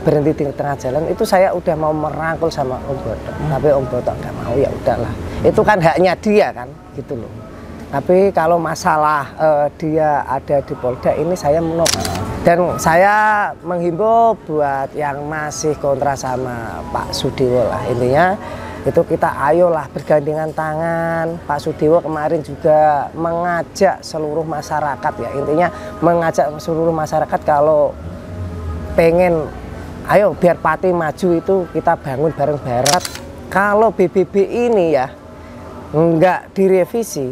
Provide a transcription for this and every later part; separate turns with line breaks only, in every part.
berhenti di tengah jalan, itu saya udah mau merangkul sama Om Boto. Tapi Om Boto nggak mau, ya udahlah. Itu kan haknya dia kan, gitu loh. Tapi kalau masalah dia ada di Polda ini saya menolak. Dan saya menghimbau buat yang masih kontra sama Pak Sudewo lah, intinya itu kita ayolah bergandengan tangan. Pak Sudewo kemarin juga mengajak seluruh masyarakat ya, intinya mengajak seluruh masyarakat kalau pengen ayo biar Pati maju itu kita bangun bareng-bareng. Kalau BBB ini ya enggak direvisi,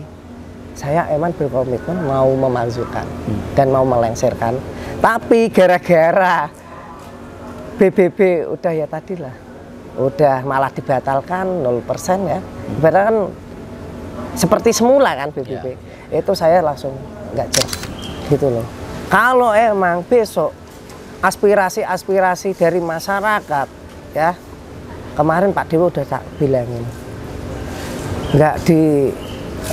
saya emang berkomitmen mau memansuhkan dan mau melengsarkan. Tapi gara-gara BBB udah ya tadilah, udah malah dibatalkan 0% ya. Padahal kan seperti semula kan BBB. Itu saya langsung nggak jelas gitu loh. Kalau emang besok aspirasi-aspirasi dari masyarakat ya, kemarin Pak Dewo udah tak bilangin nggak di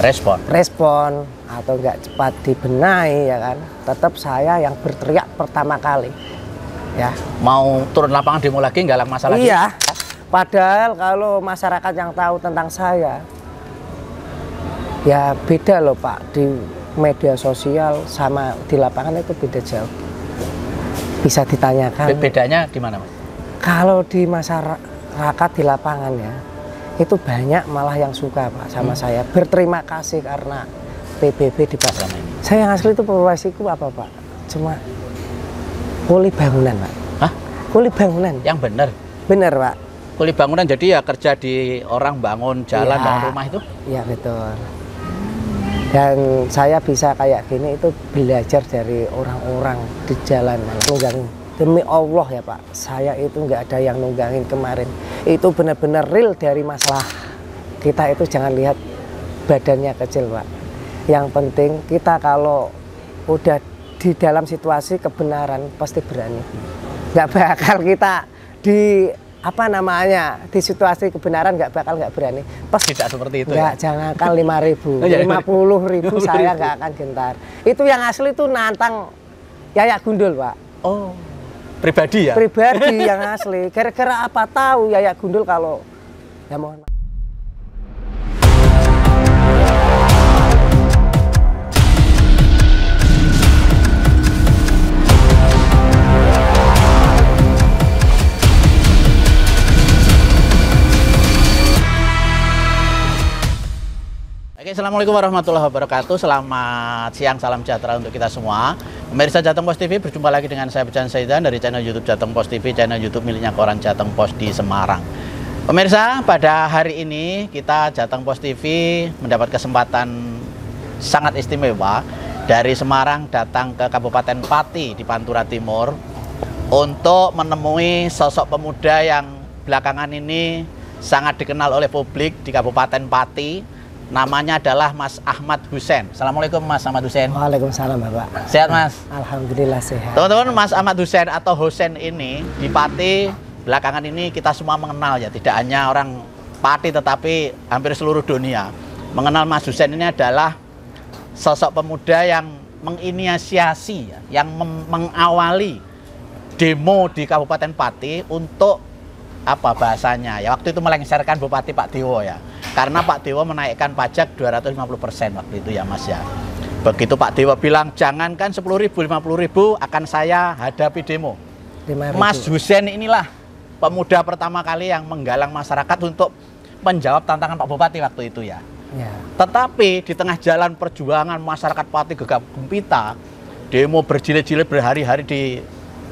respon atau nggak cepat dibenahi ya kan, tetap saya yang berteriak pertama kali ya.
Mau turun lapangan demo lagi, nggalang masalah lagi?
Iya, padahal kalau masyarakat yang tahu tentang saya ya beda loh Pak, di media sosial sama di lapangan itu beda jauh. Bisa ditanyakan
bedanya di mana, Mas?
Kalau di masyarakat di lapangan ya itu banyak malah yang suka Pak sama saya, berterima kasih karena PBB dibatalkan. Saya yang asli itu profesiku apa Pak? Cuma kuli bangunan Pak.
Hah?
Kuli bangunan.
Yang benar?
Benar Pak.
Kuli bangunan, jadi ya kerja di orang bangun jalan dan rumah itu?
Iya betul. Dan saya bisa kayak gini itu belajar dari orang-orang di jalan. Nunggangin. Demi Allah ya Pak, saya itu nggak ada yang nunggangin kemarin. Itu benar-benar real dari masalah. Kita itu jangan lihat badannya kecil Pak. Yang penting kita kalau udah di dalam situasi kebenaran pasti berani. Nggak bakal kita di apa namanya di situasi kebenaran nggak berani.
Tidak seperti itu.
Nggak,
ya?
jangankan 5.000, 50.000 saya nggak akan gentar. Itu yang asli itu nantang Yayak Gundul Pak.
Oh, pribadi ya?
Pribadi yang asli. Gara-gara apa tahu Yayak Gundul kalau ya mohon maaf.
Oke, assalamualaikum warahmatullahi wabarakatuh. Selamat siang, salam sejahtera untuk kita semua. Pemirsa Jateng Post TV, berjumpa lagi dengan saya Bejan Saidan dari channel YouTube Jateng Post TV, channel YouTube miliknya koran Jateng Post di Semarang. Pemirsa, pada hari ini kita Jateng Post TV mendapat kesempatan sangat istimewa dari Semarang datang ke Kabupaten Pati di Pantura Timur untuk menemui sosok pemuda yang belakangan ini sangat dikenal oleh publik di Kabupaten Pati. Namanya adalah Mas Ahmad Hussein. Assalamualaikum Mas Ahmad Hussein.
Waalaikumsalam Bapak.
Sehat Mas?
Alhamdulillah sehat.
Teman-teman, Mas Ahmad Hussein atau Hussein ini di Pati belakangan ini kita semua mengenal ya. Tidak hanya orang Pati tetapi hampir seluruh dunia mengenal Mas Hussein ini adalah sosok pemuda yang menginisiasi ya, yang mengawali demo di Kabupaten Pati untuk apa bahasanya ya, waktu itu melengsarkan Bupati Pak Dewo ya, karena Pak Dewo menaikkan pajak 250% waktu itu ya Mas ya. Begitu Pak Dewo bilang jangankan 10.000, 50.000 akan saya hadapi demo. Mas Hussein inilah pemuda pertama kali yang menggalang masyarakat untuk menjawab tantangan Pak Bupati waktu itu ya. Tetapi di tengah jalan perjuangan masyarakat Pati gegap gempita, demo berjilid-jilid berhari-hari di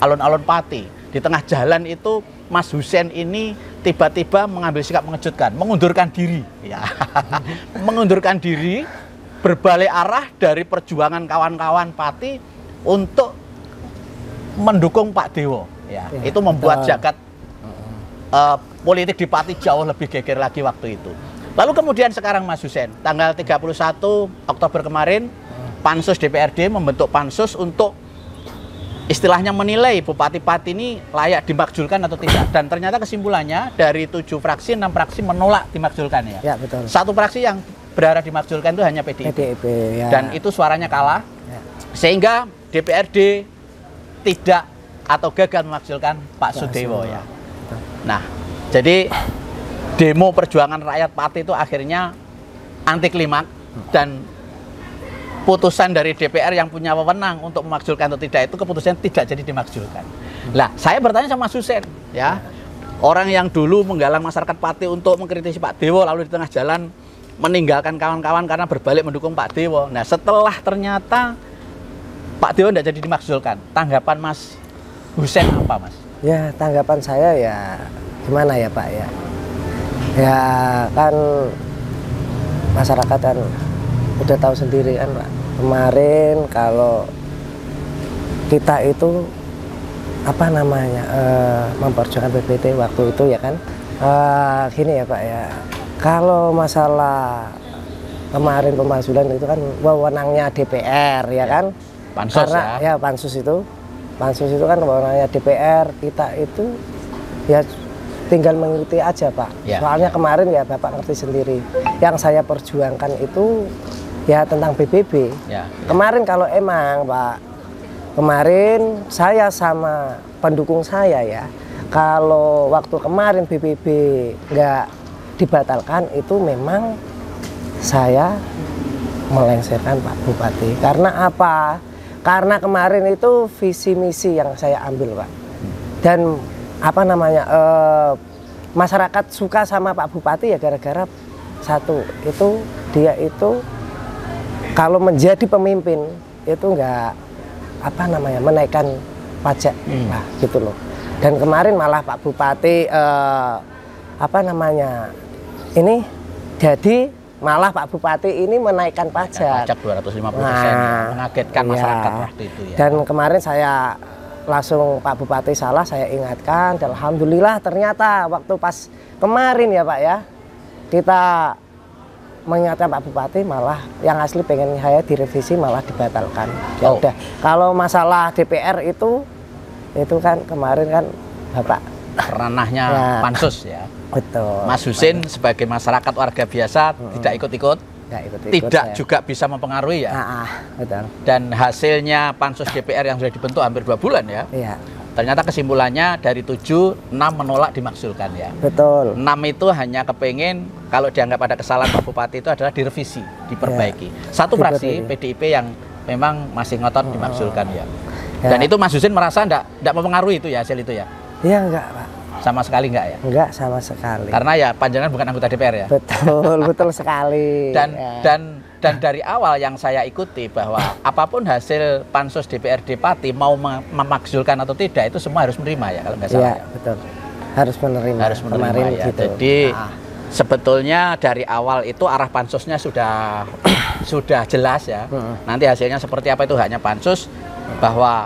alun-alun Pati. Di tengah jalan itu Mas Hussein ini tiba-tiba mengambil sikap mengejutkan, mengundurkan diri ya. Mengundurkan diri, berbalik arah dari perjuangan kawan-kawan Pati untuk mendukung Pak Dewo ya. Itu membuat jagat politik di Pati jauh lebih geger lagi waktu itu. Lalu kemudian sekarang Mas Hussein, tanggal 31 Oktober kemarin Pansus DPRD membentuk pansus untuk istilahnya menilai Bupati Pati ini layak dimakzulkan atau tidak. Dan ternyata kesimpulannya dari 7 fraksi, 6 fraksi menolak dimakzulkan ya.
Ya betul.
Satu fraksi yang berharap dimakzulkan itu hanya PDIP.
Ya.
Dan itu suaranya kalah.
Ya.
Sehingga DPRD tidak atau gagal memakzulkan Pak Sudewo ya. Nah, jadi demo perjuangan rakyat Pati itu akhirnya anti klimaks dan putusan dari DPR yang punya wewenang untuk memakzulkan atau tidak itu keputusan tidak jadi dimakzulkan. Lah, saya bertanya sama Mas Husein ya. Orang yang dulu menggalang masyarakat Pati untuk mengkritisi Pak Dewo lalu di tengah jalan meninggalkan kawan-kawan karena berbalik mendukung Pak Dewo. Nah, setelah ternyata Pak Dewo tidak jadi dimakzulkan, tanggapan Mas Husein apa, Mas?
Ya, tanggapan saya ya gimana ya Pak ya. Ya kan masyarakat kan udah tahu sendiri kan Pak. Kemarin kalau kita itu apa namanya memperjuangkan PBT waktu itu ya kan gini ya Pak ya. Kalau masalah kemarin pemakzulan itu kan wewenangnya DPR ya kan.
Pansus. Karena
ya pansus itu kan wewenangnya DPR, kita itu ya tinggal mengikuti aja Pak.
Ya.
Soalnya kemarin ya Bapak ngerti sendiri, yang saya perjuangkan itu ya tentang PBB.
Ya.
Kemarin kalau emang Pak, kemarin saya sama pendukung saya ya, kalau waktu kemarin PBB nggak dibatalkan itu memang saya melengsarkan Pak Bupati. Karena apa? Karena kemarin itu visi misi yang saya ambil Pak. Dan apa namanya masyarakat suka sama Pak Bupati ya gara-gara satu itu dia itu kalau menjadi pemimpin itu enggak apa namanya menaikkan pajak lah gitu loh. Dan kemarin malah Pak Bupati apa namanya ini jadi malah Pak Bupati ini menaikkan pajak 250%,
mengagetkan masyarakat waktu itu ya.
Dan kemarin saya langsung Pak Bupati salah saya ingatkan, dan alhamdulillah ternyata waktu pas kemarin ya Pak ya kita mengingatkan Pak Bupati malah yang asli pengen saya direvisi malah dibatalkan. Ya udah, kalau masalah DPR itu kan kemarin kan Bapak
ranahnya ya. Pansus ya.
Betul.
Mas Husein sebagai masyarakat warga biasa tidak ikut-ikut, tidak juga bisa mempengaruhi ya.
Betul.
Dan hasilnya pansus DPR yang sudah dibentuk hampir 2 bulan ya.
Iya.
Ternyata kesimpulannya dari 7, 6 menolak dimakzulkan ya.
Betul.
6 itu hanya kepengen kalau dianggap ada kesalahan Pak Bupati itu adalah direvisi, diperbaiki. Ya. Satu fraksi PDIP yang memang masih ngotot dimakzulkan ya. Dan itu Mas Husein merasa enggak mempengaruhi itu ya hasil itu ya?
Iya enggak Pak.
Sama sekali enggak ya?
Enggak sama sekali.
Karena ya panjangan bukan anggota DPR ya?
Betul sekali.
Dan dari awal yang saya ikuti bahwa apapun hasil pansus DPRD Pati mau memakzulkan atau tidak itu semua harus menerima ya kalau nggak salah.
Iya, betul. Harus menerima.
Harus menerima ya.
Gitu.
Jadi sebetulnya dari awal itu arah pansusnya sudah jelas ya. Nanti hasilnya seperti apa itu hanya pansus, bahwa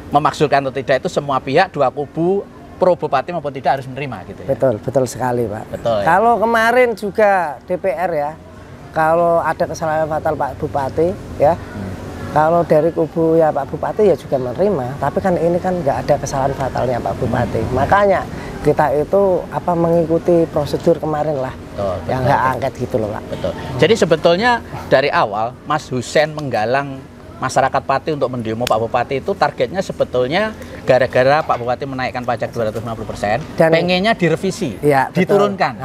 memakzulkan atau tidak itu semua pihak, dua kubu, pro Bupati maupun tidak harus menerima gitu ya.
Betul sekali Pak.
Betul ya?
Kalau kemarin juga DPR ya, kalau ada kesalahan fatal Pak Bupati ya, kalau dari kubu ya Pak Bupati ya juga menerima, tapi kan ini kan nggak ada kesalahan fatalnya Pak Bupati. Makanya kita itu mengikuti prosedur kemarin lah, yang nggak angket gitu loh Pak.
Betul. Jadi sebetulnya dari awal Mas Husein menggalang masyarakat Pati untuk mendemo Pak Bupati itu targetnya sebetulnya gara-gara Pak Bupati menaikkan pajak 250%, dan pengennya direvisi, ya, diturunkan.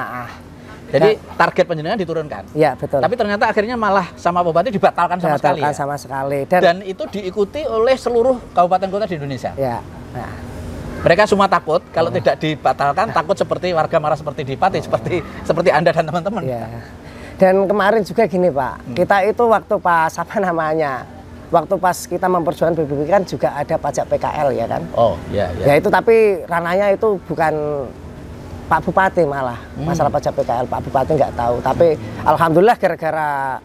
Jadi target penjenengan diturunkan.
Ya betul.
Tapi ternyata akhirnya malah sama Bupati dibatalkan sama sekali. Ya?
Sama sekali.
Dan itu diikuti oleh seluruh kabupaten kota di Indonesia.
Ya.
Mereka semua takut kalau tidak dibatalkan, takut seperti warga marah seperti di Pati, seperti Anda dan teman-teman.
Ya. Dan kemarin juga gini Pak, kita itu waktu pas waktu pas kita memperjuangkan PBB kan juga ada pajak PKL ya kan.
Oh iya.
Ya itu tapi ranahnya itu bukan Pak Bupati malah, masalah pajak PKL Pak Bupati nggak tahu. Tapi alhamdulillah gara-gara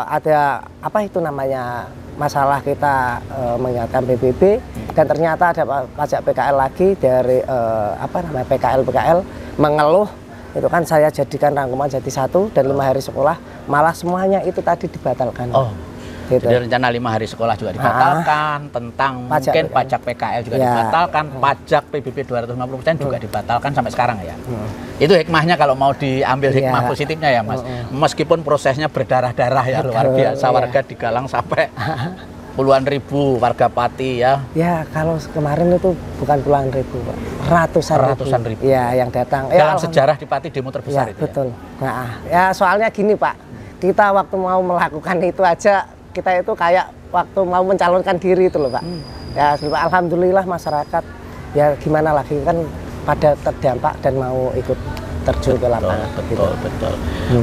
ada masalah kita mengingatkan PBB, dan ternyata ada pajak PKL lagi dari PKL mengeluh, itu kan saya jadikan rangkuman jadi satu, dan 5 hari sekolah malah semuanya itu tadi dibatalkan.
Gitu. Jadi rencana 5 hari sekolah juga dibatalkan, tentang pajak PKL juga dibatalkan, pajak PBB 250% juga dibatalkan sampai sekarang ya. Itu hikmahnya kalau mau diambil hikmah positifnya ya Mas. Meskipun prosesnya berdarah-darah ya luar biasa, warga digalang sampai puluhan ribu warga Pati ya.
Ya kalau kemarin itu bukan puluhan ribu Pak, ratusan ribu. Ya yang datang.
Dalam sejarah di Pati demo terbesar
ya,
itu
betul. Nah, ya soalnya gini Pak, kita waktu mau melakukan itu aja, kita itu kayak waktu mau mencalonkan diri itu loh Pak. Ya alhamdulillah masyarakat ya gimana lagi kan pada terdampak dan mau ikut terjun ke lapangan.
Betul.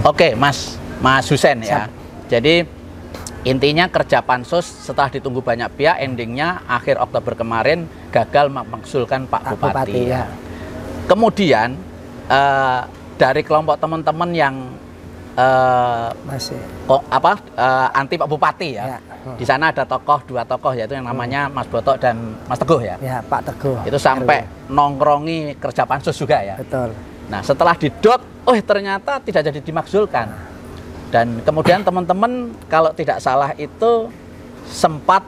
Oke Mas Husen ya. Jadi intinya kerja pansus setelah ditunggu banyak pihak, endingnya akhir Oktober kemarin gagal memakzulkan Pak Bupati.
Ya.
Kemudian dari kelompok teman-teman yang
masih
anti Pak Bupati ya. Di sana ada dua tokoh yaitu yang namanya Mas Botok dan Mas Teguh ya.
Ya Pak Teguh.
Itu sampai nongkrongi kerja pansus juga ya.
Betul.
Nah setelah didot, ternyata tidak jadi dimakzulkan. Dan kemudian teman-teman kalau tidak salah itu sempat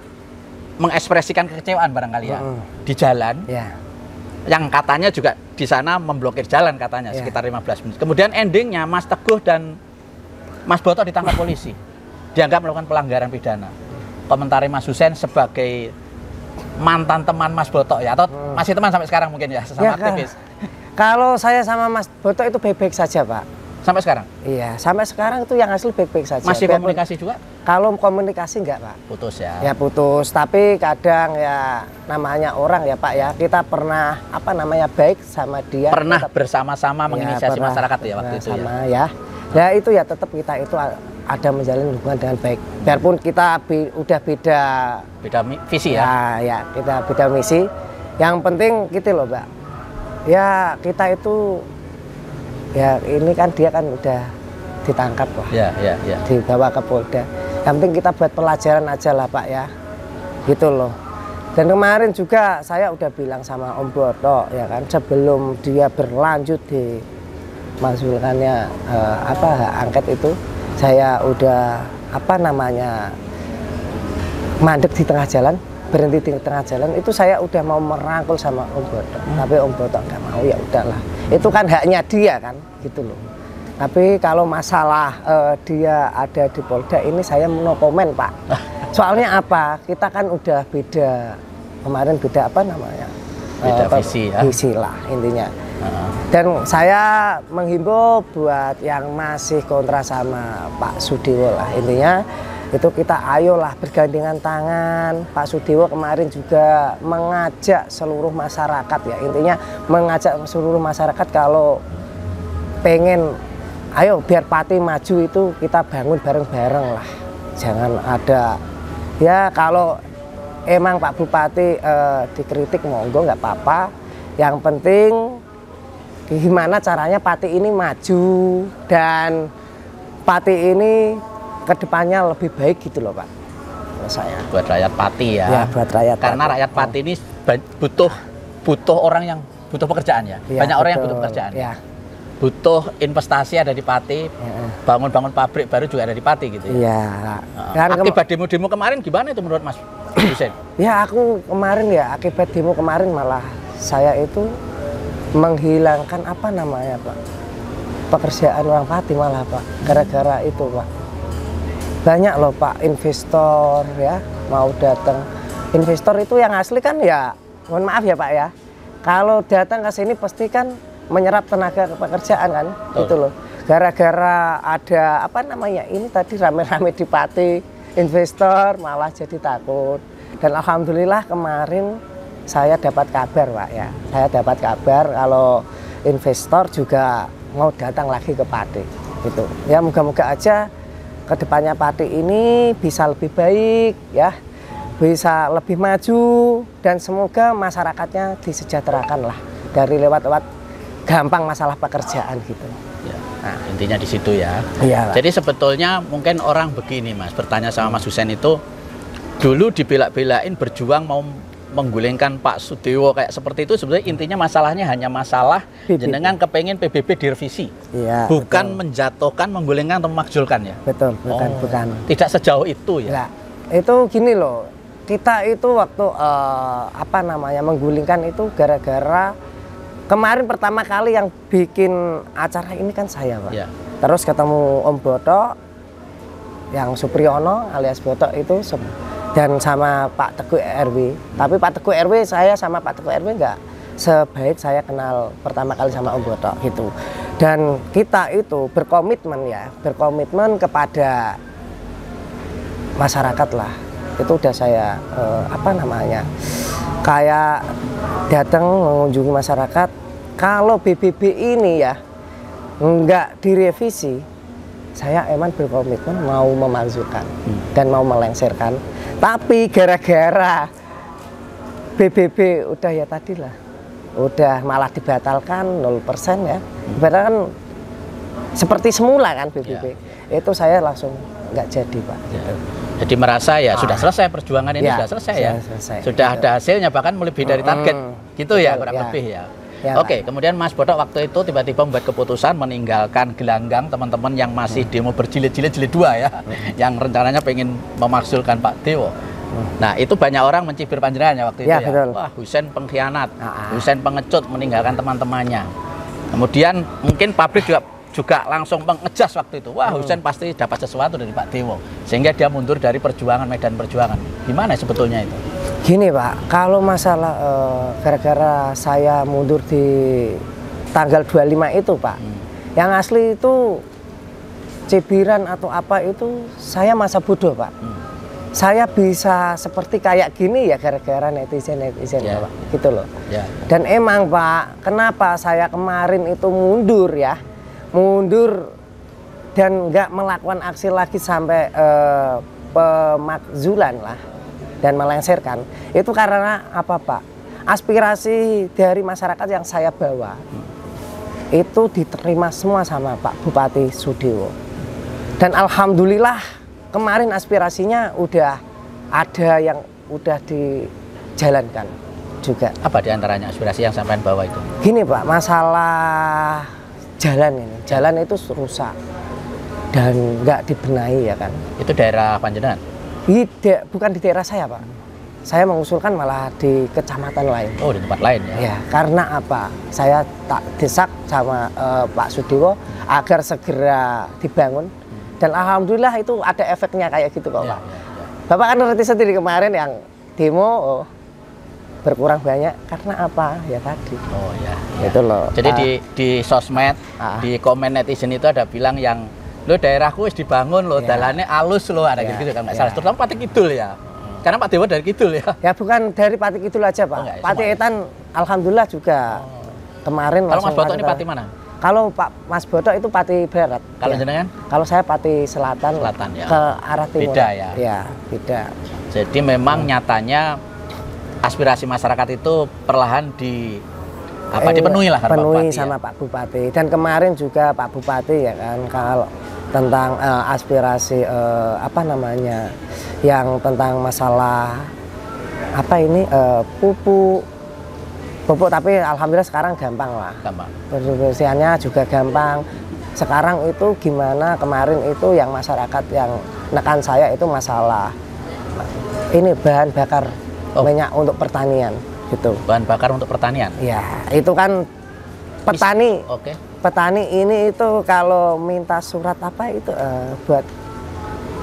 mengekspresikan kekecewaan barangkali ya di jalan.
Ya.
Yang katanya juga di sana memblokir jalan katanya sekitar 15 menit. Kemudian endingnya Mas Teguh dan Mas Botok ditangkap polisi. Dianggap melakukan pelanggaran pidana. Komentari Mas Husen sebagai mantan teman Mas Botok ya, atau masih teman sampai sekarang mungkin ya, sesama aktivis.
Kalau saya sama Mas Botok itu baik-baik saja Pak.
Sampai sekarang?
Iya, sampai sekarang itu yang asli baik-baik saja.
Masih komunikasi juga?
Kalau komunikasi enggak Pak.
Putus ya?
Ya putus, tapi kadang ya namanya orang ya Pak ya, kita pernah baik sama dia.
Pernah bersama-sama menginisiasi masyarakat ya waktu itu
ya? Ya itu ya tetap kita itu ada menjalin hubungan dengan baik. Biarpun kita udah beda
visi ya?
Ya kita beda misi. Yang penting gitu loh Mbak. Ya kita itu ya ini kan dia kan udah ditangkap lah, dibawa ke Polda. Yang penting kita buat pelajaran aja lah Pak ya, gitu loh. Dan kemarin juga saya udah bilang sama Om Botok ya kan, sebelum dia berlanjut di masukannya hak angket itu, saya udah mandek di tengah jalan, berhenti di tengah jalan. Itu saya udah mau merangkul sama Om Botok, tapi Om Botok nggak mau, ya udahlah. Itu kan haknya dia kan, gitu loh. Tapi kalau masalah dia ada di Polda ini saya no komen Pak. Soalnya apa? Kita kan udah beda, kemarin beda
beda visi ya.
Visi lah intinya. Dan saya menghimbau buat yang masih kontra sama Pak Sudewo lah, intinya itu kita ayolah bergandengan tangan. Pak Sudewo kemarin juga mengajak seluruh masyarakat ya, intinya mengajak seluruh masyarakat kalau pengen ayo biar Pati maju itu kita bangun bareng-bareng lah, jangan ada ya kalau emang Pak Bupati dikritik monggo nggak apa-apa, yang penting gimana caranya Pati ini maju dan Pati ini kedepannya lebih baik gitu loh Pak. Saya
buat rakyat Pati ya.
Ya buat rakyat.
Karena rakyat Pati ini butuh orang yang butuh pekerjaan ya. Banyak orang yang butuh pekerjaan.
Ya.
Butuh investasi ada di Pati. Bangun-bangun pabrik baru juga ada di Pati gitu ya.
Iya.
Akibat demo-demo kemarin gimana itu menurut Mas Husen?
Ya aku kemarin ya akibat demo kemarin malah saya itu menghilangkan Pak, pekerjaan orang Pati malah Pak, gara-gara itu Pak. Banyak loh Pak investor ya mau datang. Investor itu yang asli kan ya, mohon maaf ya Pak ya, kalau datang ke sini pasti kan menyerap tenaga pekerjaan kan, gitu loh. Gara-gara ada ini tadi rame-rame di Pati, investor malah jadi takut. Dan alhamdulillah kemarin saya dapat kabar Pak ya, saya dapat kabar kalau investor juga mau datang lagi ke Pati, gitu. Ya moga-moga aja kedepannya Pati ini bisa lebih baik ya, bisa lebih maju, dan semoga masyarakatnya disejahterakan lah dari lewat gampang masalah pekerjaan gitu.
Ya, nah, intinya di situ ya.
Iya,
jadi sebetulnya mungkin orang begini Mas, bertanya sama Mas Husen itu dulu dibela-belain berjuang mau menggulingkan Pak Sudewo kayak seperti itu, sebetulnya intinya masalahnya hanya masalah jenengan kepengen PBB direvisi, bukan menjatuhkan, menggulingkan atau memakzulkan ya.
Betul, bukan.
Tidak sejauh itu ya.
Itu gini loh, kita itu waktu menggulingkan itu gara-gara kemarin pertama kali yang bikin acara ini kan saya Pak. Ya. Terus ketemu Om Botok, yang Supriyono alias Botok itu dan sama Pak Teguh RW. Tapi Pak Teguh RW, saya sama Pak Teguh RW nggak sebaik saya kenal pertama kali sama Om Boto gitu. Dan kita itu berkomitmen kepada masyarakat lah. Itu udah saya kayak datang mengunjungi masyarakat. Kalau BBB ini ya nggak direvisi, saya emang berkomitmen mau memansuhkan dan mau melengsarkan. Tapi gara-gara BBB udah ya tadi lah, udah malah dibatalkan 0% ya. Padahal kan seperti semula kan BBB. Itu saya langsung nggak jadi Pak. Gitu.
Jadi merasa ya sudah selesai perjuangan ini, sudah selesai ya. Sudah ada hasilnya, bahkan melebihi dari target. Gitu ya kurang lebih ya. Oke, kemudian Mas Boto waktu itu tiba-tiba membuat keputusan meninggalkan gelanggang teman-teman yang masih demo berjilid-jilid 2 ya, yang rencananya pengen memakzulkan Pak Dewo. Nah, itu banyak orang mencibir panjenengan ya waktu itu ya.
Betul.
Wah, Husein pengkhianat, Husein pengecut, meninggalkan teman-temannya. Kemudian mungkin pabrik juga langsung mengejas waktu itu. Wah, Husein pasti dapat sesuatu dari Pak Dewo, sehingga dia mundur dari perjuangan, medan perjuangan. Gimana sebetulnya itu?
Gini Pak, kalau masalah gara-gara saya mundur di tanggal 25 itu Pak, yang asli itu cibiran atau apa itu saya masa bodoh Pak. Saya bisa seperti kayak gini ya gara-gara netizen Pak, gitu loh. Dan emang Pak, kenapa saya kemarin itu mundur dan nggak melakukan aksi lagi sampai pemakzulan lah dan melengsarkan, itu karena apa Pak? Aspirasi dari masyarakat yang saya bawa itu diterima semua sama Pak Bupati Sudewo. Dan alhamdulillah kemarin aspirasinya udah ada yang udah dijalankan juga.
Apa diantaranya aspirasi yang sampean bawa itu?
Gini Pak, masalah jalan ini, jalan itu rusak dan nggak dibenahi ya kan.
Itu daerah panjenengan?
Bukan di daerah saya Pak. Saya mengusulkan malah di kecamatan lain.
Oh, di tempat lain ya?
Ya, karena apa? Saya tak desak sama Pak Sudewo agar segera dibangun. Dan alhamdulillah itu ada efeknya kayak gitu kok Pak. Bapak kan ngerti sendiri kemarin yang demo berkurang banyak karena apa? Ya tadi.
Oh ya.
Itu loh.
Jadi di sosmed, di komen netizen itu ada bilang yang lo daerahku wis dibangun lo, dalannya alus lo, ada gitu kan nggak salah. Terutama Pati Kidul ya. Karena Pak Dewo dari Kidul ya. Ya
bukan dari Pati Kidul aja Pak. Pati Etan alhamdulillah juga kemarin.
Kalau Mas Boto ini Pati mana?
Kalau Pak Mas Boto itu Pati Barat.
Kalau jenengan?
Kalau saya Pati Selatan.
Selatan ya.
Ke arah timur.
Beda ya.
Ya beda.
Jadi memang nyatanya aspirasi masyarakat itu perlahan dipenuhi lah
kan Pak Bupati sama Pak Bupati. Dan kemarin juga Pak Bupati ya kan kalau tentang aspirasi yang tentang masalah pupuk, tapi alhamdulillah sekarang gampang lah. Pembersihannya juga gampang. Sekarang itu gimana, kemarin itu yang masyarakat yang nekan saya itu masalah ini bahan bakar minyak untuk pertanian gitu.
Bahan bakar untuk pertanian?
Ya, itu kan petani. Petani ini itu kalau minta surat apa itu buat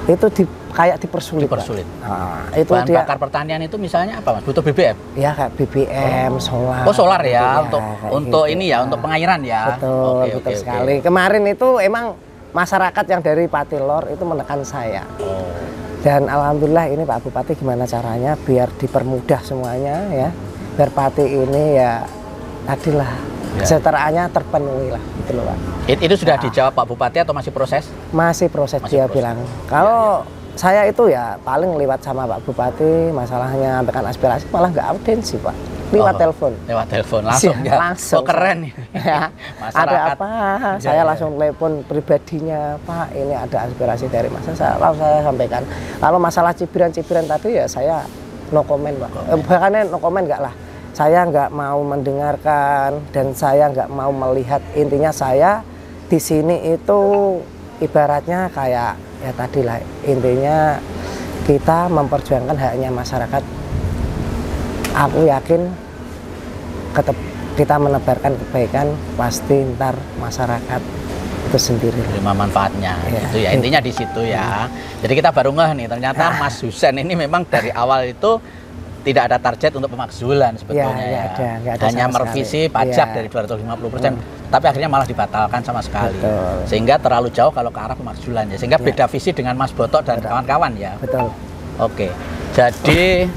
itu kayak dipersulit.
Nah, itu bahan bakar pertanian itu misalnya apa Mas? Butuh BBM?
Ya kayak BBM, solar.
Oh solar ya,
gitu
untuk gitu. Ini ya, untuk pengairan ya.
Betul, betul sekali. Kemarin itu emang masyarakat yang dari Patilor itu menekan saya. Dan alhamdulillah ini Pak Bupati gimana caranya biar dipermudah semuanya ya. Biar Pati ini ya tadilah kesejahteraannya terpenuhi lah gitu loh Pak.
Itu sudah dijawab Pak Bupati atau masih proses?
Masih proses. Dia bilang kalau saya itu ya paling lewat sama Pak Bupati masalahnya sampaikan aspirasi malah nggak audiensi Pak, lewat telepon.
Lewat telepon langsung ya.
Langsung.
Oh keren
ya. Ada apa? Saya langsung telepon pribadinya Pak, ini ada aspirasi dari masyarakat. Lalu saya sampaikan. Kalau masalah cibiran-cibiran tadi ya saya no comment Pak. Bahkan no comment enggak lah. Saya nggak mau mendengarkan dan saya nggak mau melihat. Intinya saya di sini itu ibaratnya kayak ya tadi lah, intinya kita memperjuangkan haknya masyarakat. Aku yakin kita menebarkan kebaikan pasti ntar masyarakat itu sendiri.
Terima manfaatnya, gitu ya. Intinya di situ ya. Jadi kita baru ngeh nih, ternyata Mas Husein ini memang dari awal itu tidak ada target untuk pemakzulan sebetulnya ya.
Nggak ada
hanya merevisi pajak dari 250%, tapi akhirnya malah dibatalkan sama sekali.
Betul.
Sehingga terlalu jauh kalau ke arah pemakzulan ya. Sehingga beda visi dengan Mas Botok dan kawan-kawan ya.
Betul.
Oke. Jadi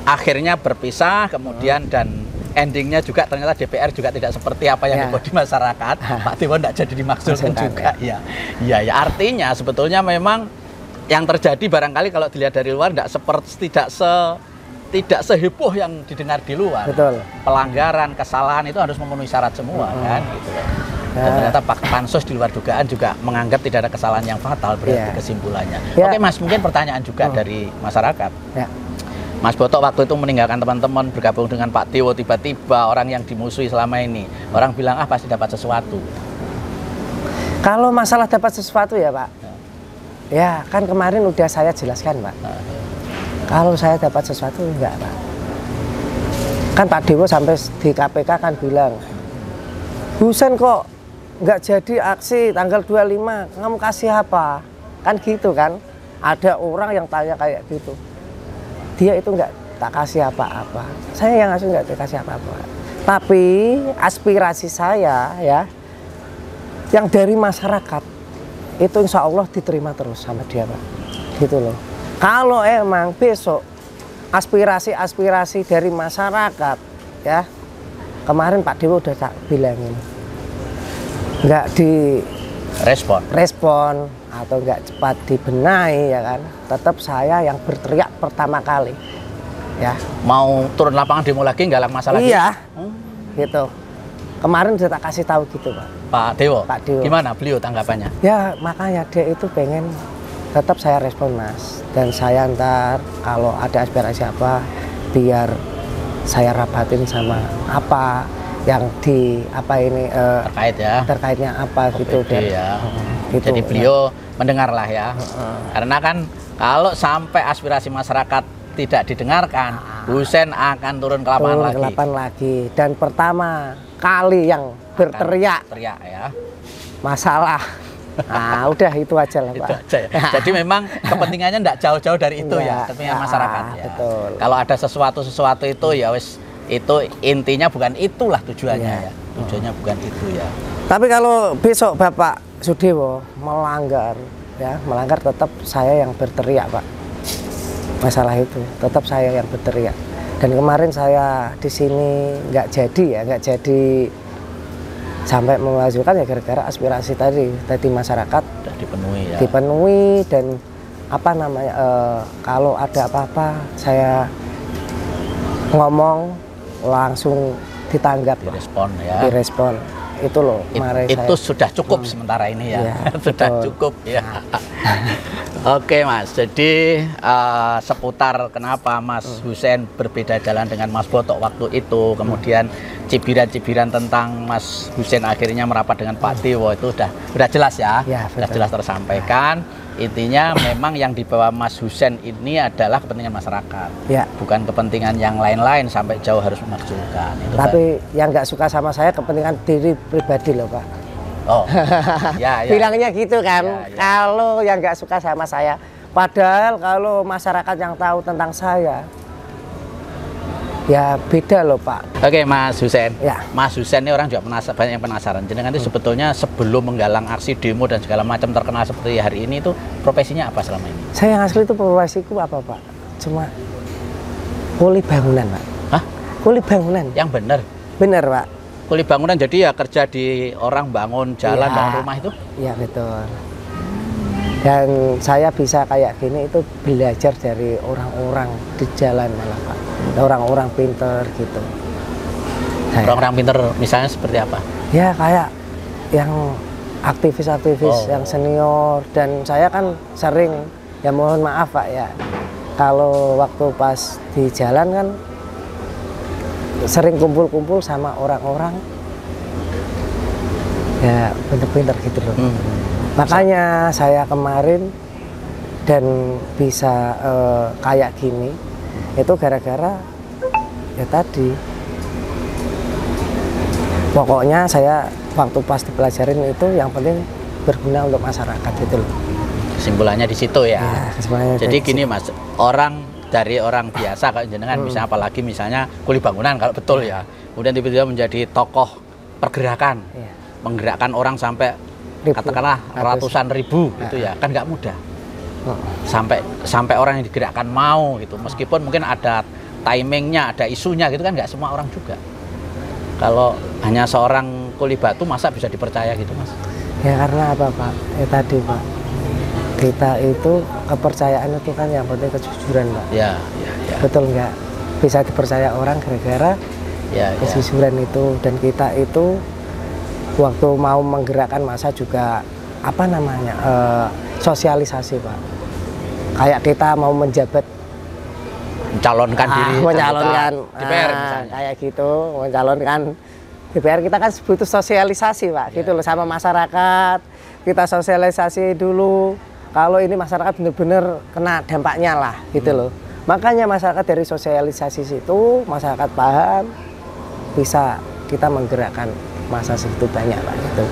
akhirnya berpisah, kemudian dan endingnya juga ternyata DPR juga tidak seperti apa yang dibuat di masyarakat. Pak Dewo tidak jadi dimaksudkan juga ya. Ya, artinya sebetulnya memang yang terjadi barangkali kalau dilihat dari luar tidak seheboh yang didengar di luar.
Betul.
Pelanggaran, kesalahan itu harus memenuhi syarat semua kan gitu. Dan ternyata Pak Pansus di luar dugaan juga menganggap tidak ada kesalahan yang fatal berarti kesimpulannya. Oke Mas, mungkin pertanyaan juga dari masyarakat. Mas Botok waktu itu meninggalkan teman-teman bergabung dengan Pak Dewo, tiba-tiba orang yang dimusuhi selama ini, orang bilang pasti dapat sesuatu.
Kalau masalah dapat sesuatu ya Pak, ya kan kemarin udah saya jelaskan Pak. Kalau saya dapat sesuatu enggak Pak. Kan Pak Dewo sampai di KPK kan bilang, Husein kok nggak jadi aksi tanggal 25, kamu kasih apa? Kan gitu kan, ada orang yang tanya kayak gitu. Dia itu nggak tak kasih apa-apa, saya yang ngasih nggak dikasih apa-apa. Tapi aspirasi saya ya, yang dari masyarakat itu insya Allah diterima terus sama dia Pak, gitu loh. Kalau emang besok aspirasi dari masyarakat ya, kemarin Pak Dewo udah tak bilangin, nggak di respon atau nggak cepat dibenahi ya kan, tetap saya yang berteriak pertama kali ya. Mau
turun lapangan demo lagi nggak masalah?
Iya, gitu. Kemarin saya tak kasih tahu gitu
Pak Dewo.
Pak Dewo.
Gimana beliau tanggapannya?
Ya makanya dia itu pengen tetap saya respon Mas, dan saya ntar kalau ada aspirasi apa biar saya rapatin sama apa yang terkaitnya apa gitu dan
gitu. Jadi beliau mendengar lah ya. Karena kan kalau sampai aspirasi masyarakat tidak didengarkan, Husein akan turun ke lapangan
lagi. Dan pertama kali yang berteriak
ya
masalah. Nah, udah itu aja lah Pak.
Itu aja ya. Jadi memang kepentingannya tidak jauh-jauh dari itu ya, kepentingan masyarakat ya.
Betul.
Kalau ada sesuatu itu ya wis, itu intinya bukan itulah tujuannya ya. Tujuannya bukan itu ya. Tapi
kalau besok Bapak Sudewo melanggar tetap saya yang berteriak Pak. Masalah itu tetap saya yang berteriak. Dan kemarin saya di sini nggak jadi sampai mengajukan ya gara-gara aspirasi tadi masyarakat
sudah dipenuhi ya.
Dipenuhi dan kalau ada apa-apa saya ngomong langsung ditanggap, direspon. Itu loh
itu sudah cukup sementara ini ya, sudah betul. Cukup ya. Oke Mas, jadi seputar kenapa Mas Husein berbeda jalan dengan Mas Botok waktu itu, kemudian cibiran-cibiran tentang Mas Husein akhirnya merapat dengan Pak Dewo itu udah jelas ya, sudah jelas tersampaikan. Intinya memang yang dibawa Mas Husein ini adalah kepentingan masyarakat, bukan kepentingan yang lain-lain sampai jauh harus memakzulkan.
Tapi yang nggak suka sama saya kepentingan diri pribadi loh Pak.
Oh,
bilangnya gitu kan. Kalau yang nggak suka sama saya, padahal kalau masyarakat yang tahu tentang saya, ya beda loh Pak.
Oke Mas Husein,
Mas
Husein ini orang juga banyak yang penasaran. Jadi nanti sebetulnya sebelum menggalang aksi demo dan segala macam terkenal seperti hari ini itu profesinya apa selama ini?
Saya yang asli itu profesiku apa Pak? Cuma kuli bangunan Pak.
Hah?
Kuli bangunan.
Yang benar?
Benar Pak.
Kuli bangunan jadi ya kerja di orang bangun jalan dan rumah itu?
Iya betul. Dan saya bisa kayak gini itu belajar dari orang-orang di jalan malah Pak. Orang-orang pinter gitu.
Orang-orang pinter misalnya seperti apa?
Ya kayak yang aktivis-aktivis yang senior. Dan saya kan sering, ya mohon maaf Pak ya, kalau waktu pas di jalan kan sering kumpul-kumpul sama orang-orang ya pinter-pinter gitu loh. Makanya saya kemarin dan bisa kayak gini itu gara-gara ya tadi Pokoknya saya waktu pas dipelajarin itu yang penting berguna untuk masyarakat gitu loh.
Kesimpulannya di situ ya.
Kesimpulannya
Jadi gini Mas, dari orang biasa kalau jenengan misalnya, apalagi misalnya kuli bangunan kalau betul ya, kemudian tiba-tiba menjadi tokoh pergerakan, menggerakkan orang sampai katakanlah ratusan ribu gitu ya, kan nggak mudah. Sampai orang yang digerakkan mau gitu, meskipun mungkin ada timingnya, ada isunya gitu kan, nggak semua orang juga. Kalau hanya seorang kuli batu masa bisa dipercaya gitu Mas?
Ya karena apa Pak? Ya tadi Pak, kita itu kepercayaan itu kan yang penting kejujuran Pak.
Ya.
Betul nggak? Bisa dipercaya orang gara-gara kejujuran itu. Dan kita itu waktu mau menggerakkan massa juga apa namanya sosialisasi Pak. Kayak kita mau menjabat,
mencalonkan diri,
mencalonkan
DPR misalnya.
Kayak gitu, mencalonkan DPR, kita kan butuh sosialisasi Pak, gitu loh, sama masyarakat. Kita sosialisasi dulu. Kalau ini masyarakat benar-benar kena dampaknya lah, gitu loh. Makanya masyarakat dari sosialisasi situ, masyarakat paham, bisa kita menggerakkan massa segitu banyak lah gitu.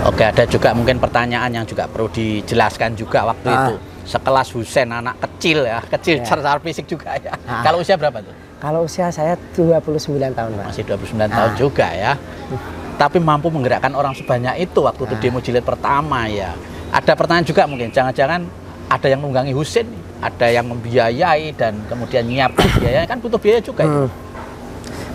Oke, ada juga mungkin pertanyaan yang juga perlu dijelaskan juga waktu itu. Sekelas Husein, anak kecil ya, kecil secara fisik juga ya. Kalau usia berapa tuh?
Kalau usia saya 29 tahun Pak.
Masih 29 tahun juga ya. Tapi mampu menggerakkan orang sebanyak itu waktu itu demo jilid pertama ya. Ada pertanyaan juga mungkin, jangan-jangan ada yang menunggangi Husein, ada yang membiayai dan kemudian nyiapkan biaya, kan butuh biaya juga itu.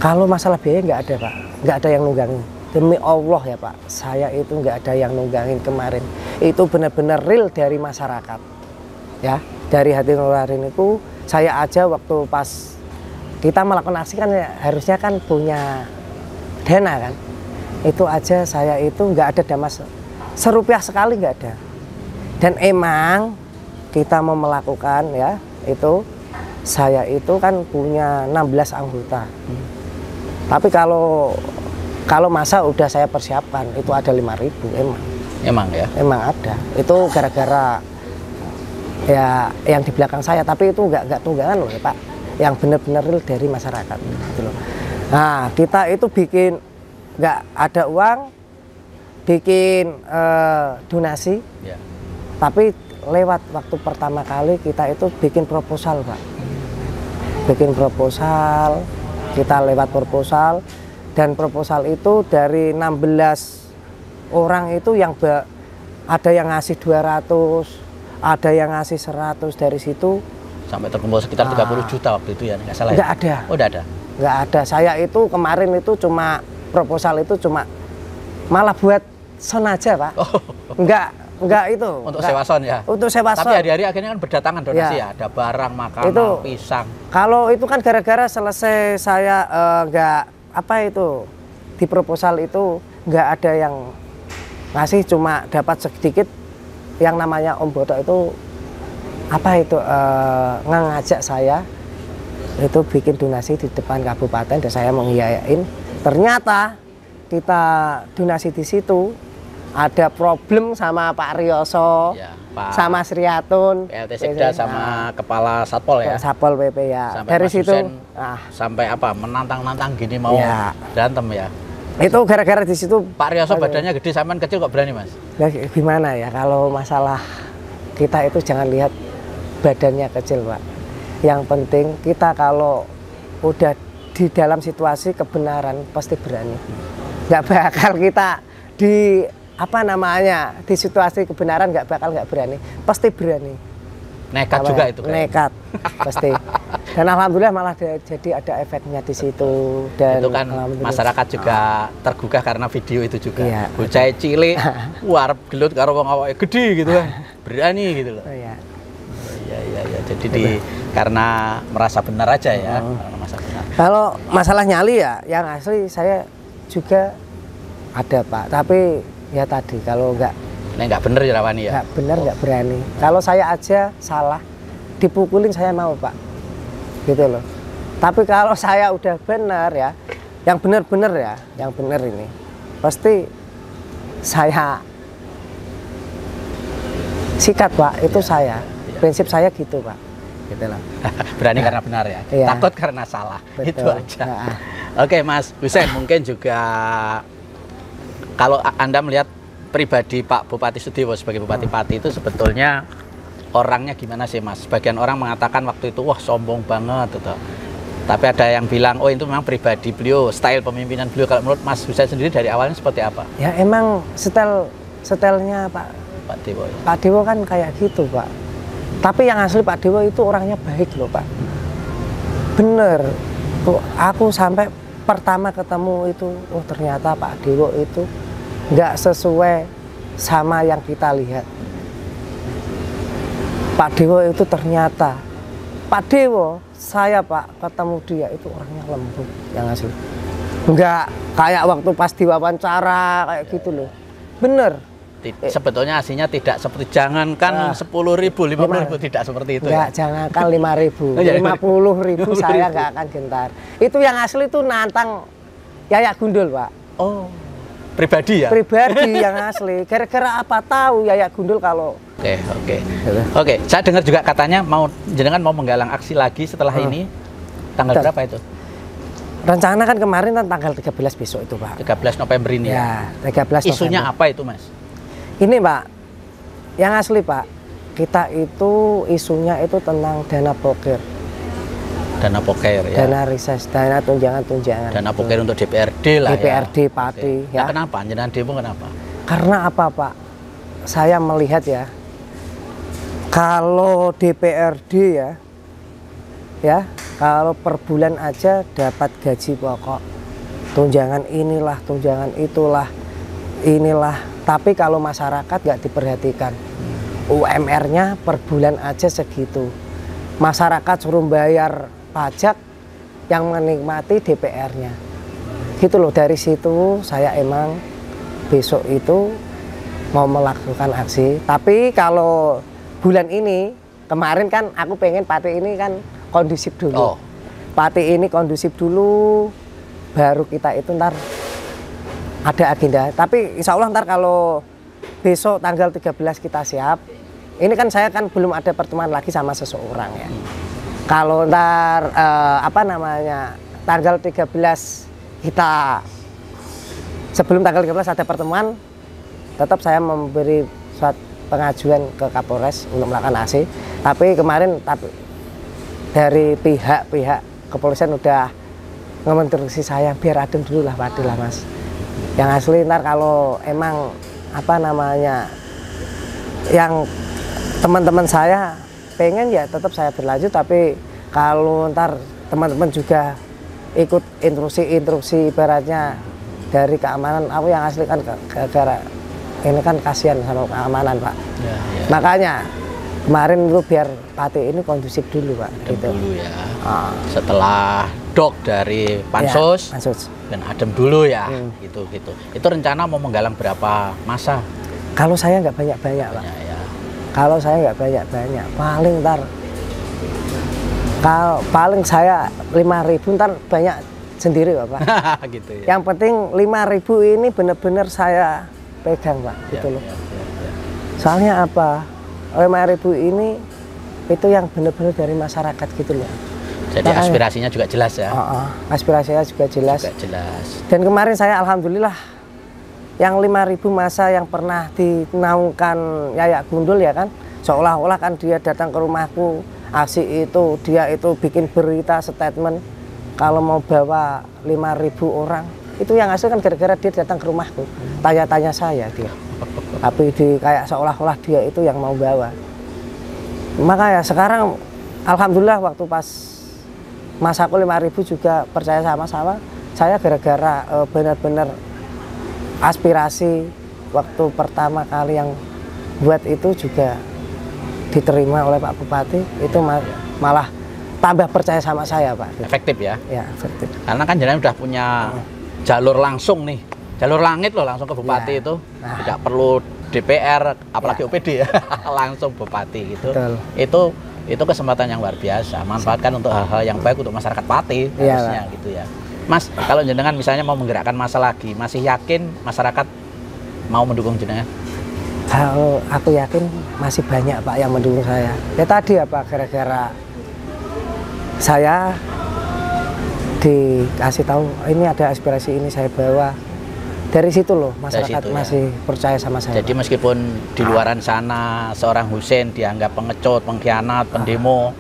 Kalau masalah biaya nggak ada Pak, nggak ada yang nunggangin. Demi Allah ya Pak, saya itu nggak ada yang nunggangin kemarin. Itu benar-benar real dari masyarakat. Ya, dari hati nurani itu saya aja waktu pas kita melakukan aksi kan harusnya kan punya dana kan. Itu aja saya itu nggak ada damas serupiah sekali nggak ada. Dan emang kita mau melakukan ya itu saya itu kan punya 16 anggota. Tapi kalau masa udah saya persiapkan itu ada 5.000 emang.
Emang ya?
Emang ada. Itu gara-gara ya yang di belakang saya, tapi itu nggak tunggangan loh ya Pak, yang benar-benar real dari masyarakat gitu loh. Nah kita itu bikin nggak ada uang, bikin donasi, tapi lewat waktu pertama kali kita itu bikin proposal Pak, bikin proposal, kita lewat proposal, dan proposal itu dari 16 orang itu yang ada yang ngasih 200, ada yang ngasih 100, dari situ
sampai terkumpul sekitar 30 juta waktu itu ya, nggak salah ya?
Nggak ada.
Oh, nggak ada?
Nggak ada. Saya itu kemarin itu cuma proposal itu cuma malah buat son aja Pak. Nggak itu.
Untuk sewa son ya?
Untuk sewa son.
Tapi hari-hari akhirnya kan berdatangan donasi ya? Ada barang, makanan,
itu,
pisang.
Kalau itu kan gara-gara selesai saya nggak apa itu di proposal itu nggak ada yang ngasih, cuma dapat sedikit. Yang namanya Om Boto itu apa itu ngajak saya itu bikin donasi di depan kabupaten dan saya mengiyain. Ternyata kita donasi di situ ada problem sama Pak Rioso, sama Sriatun,
PLT Sekda sama Kepala Satpol ya.
Satpol PP ya.
Sampai
dari
Mas
situ
sampai apa menantang-nantang gini mau berantem ya.
Itu gara-gara di situ
Pak Rioso badannya gede, sampean kecil kok berani Mas?
Nah, gimana ya kalau masalah kita itu jangan lihat badannya kecil Pak. Yang penting kita kalau udah di dalam situasi kebenaran pasti berani. Nggak bakal kita di apa namanya di situasi kebenaran nggak berani, pasti berani.
Nekat juga itu kan?
Nekat pasti. Dan alhamdulillah malah jadi ada efeknya di situ. Dan
itu kan masyarakat juga tergugah karena video itu juga.
Iya,
bocah cilik warep gelut karo wong awake gede gitu kan. Berani gitu loh.
Iya.
Iya. Jadi karena merasa benar aja ya. Merasa benar.
Kalau masalah nyali ya yang asli saya juga ada Pak. Tapi ya tadi kalau
nggak bener ya rawani ya.
Nggak bener nggak berani. Kalau saya aja salah dipukulin saya mau Pak. Gitu loh. Tapi kalau saya udah benar ya, yang benar-benar ya, yang benar ini pasti saya sikat Pak, itu saya. Prinsip saya gitu Pak. Gitu loh.
Berani karena benar ya. Takut karena salah.
Betul.
Itu aja. Oke Mas Husein, mungkin juga Kalau Anda melihat pribadi Pak Bupati Sudewo sebagai Bupati Pati itu sebetulnya orangnya gimana sih Mas? Sebagian orang mengatakan waktu itu wah sombong banget gitu. Tapi ada yang bilang oh itu memang pribadi beliau, style pemimpinan beliau. Kalau menurut Mas Husain sendiri dari awalnya seperti apa?
Ya emang stylenya
Pak Dewo.
Pak Dewo kan kayak gitu Pak. Tapi yang asli Pak Dewo itu orangnya baik loh Pak. Bener. Aku sampai pertama ketemu itu, oh ternyata Pak Dewo itu nggak sesuai sama yang kita lihat. Pak Dewo itu ternyata, Pak Dewo, saya Pak ketemu dia itu orangnya lembut yang asli. Nggak kayak waktu pas diwawancara kayak gitu loh. Bener.
Sebetulnya aslinya tidak seperti jangankan 10.000, 50.000 tidak seperti itu.
Enggak,
ya?
jangankan 5.000, 50.000 saya nggak akan gentar. Itu yang asli itu nantang Yayak Gundul Pak.
Oh, pribadi ya?
Pribadi yang asli. Gara-gara apa tahu Yayak Gundul kalau.
Oke. Saya dengar juga katanya jenengan mau menggalang aksi lagi setelah ini. Tanggal berapa itu?
Rencana kan kemarin kan tanggal 13 besok itu Pak.
13 November ini ya?
13
Isunya
November.
apa itu Mas?
Ini Pak, yang asli Pak, kita itu isunya itu tentang dana poker.
Dana poker ya?
Dana rises, dana tunjangan-tunjangan.
Dana poker untuk DPRD lah
DPRD
ya?
Pati
Ya.
ya.
Nah, kenapa? Jenengan demo kenapa?
Karena apa Pak? Saya melihat ya, kalau DPRD ya, kalau per bulan aja dapat gaji pokok, tunjangan inilah, tunjangan itulah, inilah. Tapi kalau masyarakat nggak diperhatikan, UMR-nya per bulan aja segitu. Masyarakat suruh bayar pajak yang menikmati DPR-nya. Gitu loh, dari situ saya emang besok itu mau melakukan aksi. Tapi kalau bulan ini, kemarin kan aku pengen Pati ini kan kondusif dulu.
Oh.
Pati ini kondusif dulu, baru kita itu ntar ada agenda. Tapi insya Allah ntar kalau besok tanggal 13 kita siap. Ini kan saya kan belum ada pertemuan lagi sama seseorang ya. Kalau ntar tanggal 13 kita, sebelum tanggal 13 ada pertemuan, tetap saya memberi suatu pengajuan ke Kapolres untuk melakukan aksi. Tapi kemarin dari pihak kepolisian udah menginstruksi saya biar adem dulu lah Pak lah Mas. Yang asli ntar kalau emang yang teman-teman saya pengen ya tetap saya berlanjut, tapi kalau ntar teman-teman juga ikut instruksi ibaratnya dari keamanan, aku yang asli kan gara-gara ini kan kasihan sama keamanan Pak. Ya. Makanya kemarin itu biar Pati ini kondusif dulu Pak.
Adem gitu. Dulu ya. Setelah dok dari pansus,
ya, pansus.
Dan adem dulu ya, gitu. Itu rencana mau menggalang berapa masa?
Kalau saya nggak banyak-banyak Pak. Ya. Kalau saya nggak banyak-banyak, paling saya 5.000 ntar banyak sendiri Pak.
Gitu ya.
Yang penting 5.000 ini benar-benar saya pegang Pak, gitu loh. Ya. Soalnya apa? 5.000 ini itu yang benar-benar dari masyarakat gitu loh.
Jadi makanya, aspirasinya juga jelas ya?
Aspirasinya juga jelas. Dan kemarin saya alhamdulillah yang 5.000 masa yang pernah dinaungkan Yayak Gundul ya kan, seolah-olah kan dia datang ke rumahku, aksi itu, dia itu bikin berita statement kalau mau bawa 5.000 orang. Itu yang asli kan gara-gara dia datang ke rumahku, tanya-tanya saya dia. Tapi kayak seolah-olah dia itu yang mau bawa. Makanya sekarang alhamdulillah waktu pas masaku 5.000 juga percaya sama-sama. Saya gara-gara benar-benar aspirasi waktu pertama kali yang buat itu juga diterima oleh Pak Bupati, itu malah tambah percaya sama saya Pak.
Efektif ya?
Ya, efektif.
Karena kan jenengan udah punya jalur langsung nih, jalur langit loh langsung ke Bupati ya. Tidak perlu DPR, apalagi OPD ya, langsung Bupati gitu. Betul. Itu kesempatan yang luar biasa. Manfaatkan untuk hal-hal yang baik untuk masyarakat Pati harusnya gitu ya. Mas, kalau jenengan misalnya mau menggerakkan massa lagi, masih yakin masyarakat mau mendukung jenengan?
Kalau aku yakin masih banyak Pak yang mendukung saya. Ya tadi apa, gara-gara saya dikasih tahu ini ada aspirasi ini saya bawa, Dari situ loh masyarakat
situ, ya.
masih percaya sama saya.
Jadi
Pak.
meskipun di luaran sana seorang Husein dianggap pengecut, pengkhianat, pendemo,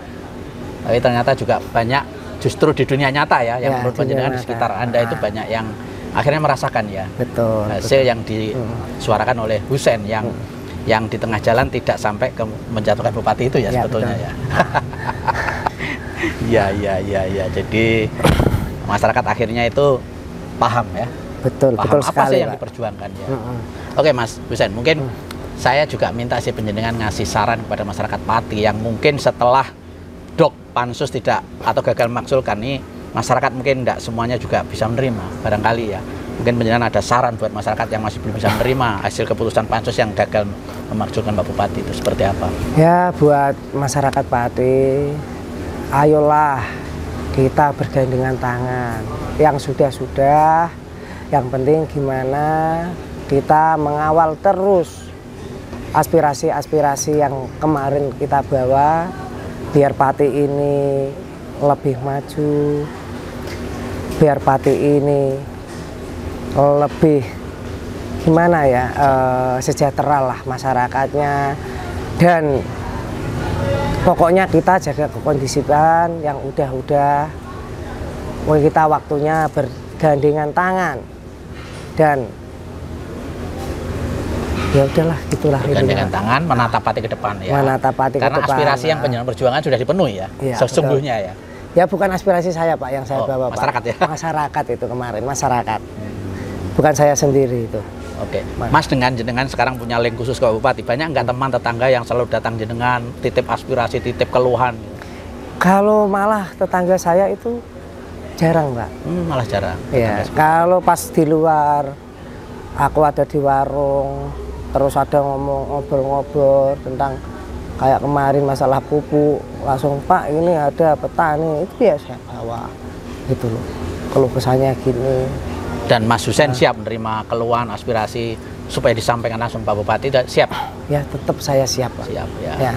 tapi ternyata juga banyak justru di dunia nyata ya, yang menurut panjenengan di sekitar Anda itu banyak yang akhirnya merasakan ya.
Betul.
Hasil yang disuarakan oleh Husein yang di tengah jalan tidak sampai ke menjatuhkan bupati itu ya, sebetulnya
betul.
ya. Iya. Jadi masyarakat akhirnya itu paham ya.
Betul,
Paham
betul
apa
sekali,
sih yang
Pak.
diperjuangkan ya. Oke Mas Husein, mungkin saya juga minta si penjenengan ngasih saran kepada masyarakat Pati yang mungkin setelah dok pansus tidak atau gagal memaksulkan nih, masyarakat mungkin tidak semuanya juga bisa menerima barangkali ya. Mungkin penjenengan ada saran buat masyarakat yang masih belum bisa menerima hasil keputusan pansus yang gagal memaksulkan Pak Bupati itu seperti apa?
Ya, buat masyarakat Pati, ayolah kita bergandengan tangan. Yang sudah-sudah, yang penting gimana kita mengawal terus aspirasi-aspirasi yang kemarin kita bawa, biar Pati ini lebih maju, biar Pati ini lebih gimana ya, sejahtera lah masyarakatnya, dan pokoknya kita jaga kekondisian yang udah kita waktunya bergandengan tangan dan ya udahlah gitulah,
bergandengan tangan menatap Pati ke depan ya.
Menatap Pati ke
karena
depan.
aspirasi yang penjenengan perjuangan sudah dipenuhi ya, sesungguhnya ya.
Ya bukan aspirasi saya Pak yang saya bawa
masyarakat
Pak.
Ya.
Masyarakat itu kemarin, masyarakat. Bukan saya sendiri itu.
Oke, Mas dengan jenengan sekarang punya link khusus ke Bupati, banyak nggak teman tetangga yang selalu datang jenengan, titip aspirasi, titip keluhan?
Kalau malah tetangga saya itu jarang Pak.
Malah jarang.
Ya, kalau pas di luar, aku ada di warung, terus ada ngobrol-ngobrol tentang kayak kemarin masalah pupuk, langsung Pak ini ada petani, itu ya saya bawa gitu loh. Keluh kesahnya gini.
Dan Mas Husein siap menerima keluhan, aspirasi supaya disampaikan langsung Pak Bupati, siap?
Ya tetap saya siap Pak.
Siap ya.
Ya.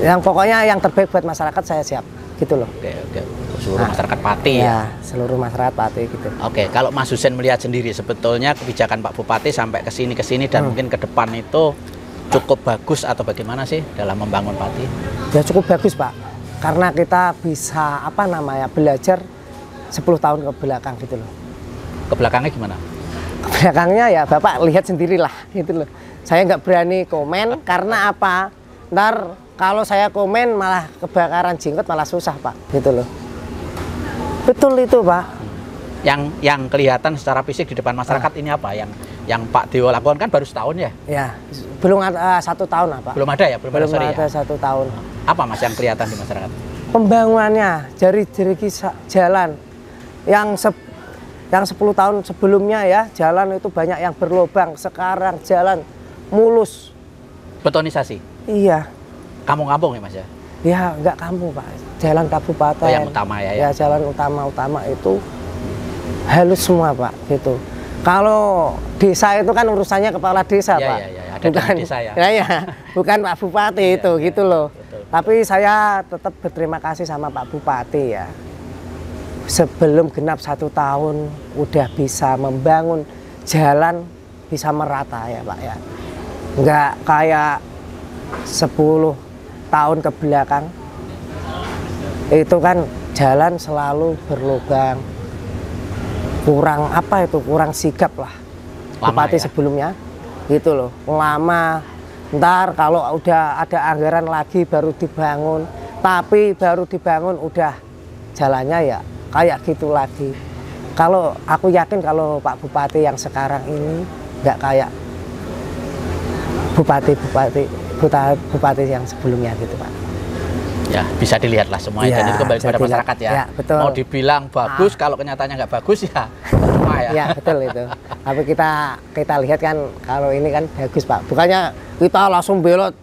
Yang pokoknya yang terbaik buat masyarakat saya siap, gitu loh.
Oke. Seluruh masyarakat Pati ya.
Seluruh masyarakat Pati gitu.
Oke, kalau Mas Husein melihat sendiri sebetulnya kebijakan Pak Bupati sampai ke sini dan mungkin ke depan itu cukup bagus atau bagaimana sih dalam membangun Pati?
Ya cukup bagus Pak, karena kita bisa belajar 10 tahun ke belakang gitu loh.
Ke belakangnya gimana?
Ke belakangnya ya Bapak lihat sendirilah gitu loh. Saya nggak berani komen karena apa? Ntar kalau saya komen malah kebakaran jenggot malah susah Pak, gitu loh. Betul itu Pak.
Yang kelihatan secara fisik di depan masyarakat ini apa? Yang Pak Dewo lakukan kan baru setahun ya?
Ya, belum ada 1 tahun apa?
Belum ada ya? Belum
ada 1 tahun.
Apa Mas yang kelihatan di masyarakat?
Pembangunannya, jari-jari jalan yang 10 tahun sebelumnya ya, jalan itu banyak yang berlubang, sekarang jalan mulus.
Betonisasi?
Iya.
Kampung-kampung ya Mas ya?
Ya nggak kampung Pak, jalan kabupaten.
Oh, yang utama ya?
Ya jalan utama itu halus semua Pak, gitu. Kalau desa itu kan urusannya kepala desa Pak.
Iya, ada bukan desa ya.
Bukan Pak Bupati itu, gitu loh.
Betul.
Tapi saya tetap berterima kasih sama Pak Bupati ya. Sebelum genap 1 tahun udah bisa membangun jalan bisa merata ya Pak ya. Nggak kayak 10 tahun ke belakang itu kan jalan selalu berlubang, kurang sigap lah Bupati ya? Sebelumnya gitu loh, lama. Ntar kalau udah ada anggaran lagi baru dibangun, tapi baru dibangun udah jalannya ya kayak gitu lagi. Kalau aku yakin kalau Pak Bupati yang sekarang ini nggak kayak bupati yang sebelumnya gitu Pak.
Ya bisa dilihat lah semuanya dan itu kembali kepada masyarakat ya.
Betul.
Mau dibilang bagus, kalau kenyataannya nggak bagus ya cuma ya.
Ya betul itu. Tapi kita lihat kan kalau ini kan bagus Pak. Bukannya kita langsung belot,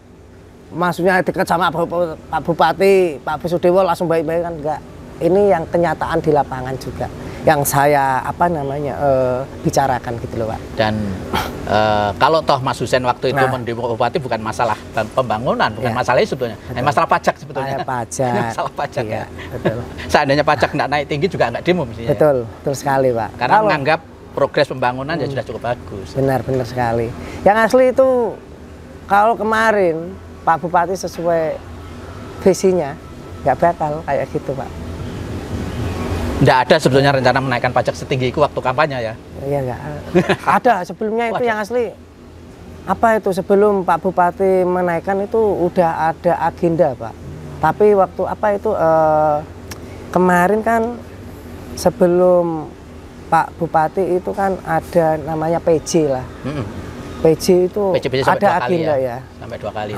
maksudnya dekat sama Pak Bupati, Pak Busudewo langsung baik-baik kan enggak. Ini yang kenyataan di lapangan juga yang saya bicarakan gitu loh Pak. Dan
kalau toh Mas Husein waktu itu mendemo Bupati bukan masalah pembangunan, bukan masalah itu sebetulnya, masalah pajak sebetulnya.
Masalah
pajak
iya,
ya.
Betul.
Seandainya pajak nggak naik tinggi juga nggak demo mestinya.
Betul sekali Pak.
Karena menganggap progres pembangunan ya sudah cukup bagus.
Benar-benar sekali. Yang asli itu kalau kemarin Pak Bupati sesuai visinya nggak batal kayak gitu Pak.
Nggak ada sebetulnya rencana menaikkan pajak setinggi itu waktu kampanye ya?
Iya nggak ada. Sebelumnya itu yang asli apa itu sebelum Pak Bupati menaikkan itu udah ada agenda Pak. Tapi waktu apa itu kemarin kan sebelum Pak Bupati itu kan ada namanya PJ lah. PJ itu ada agenda ya.
Sampai 2 kali.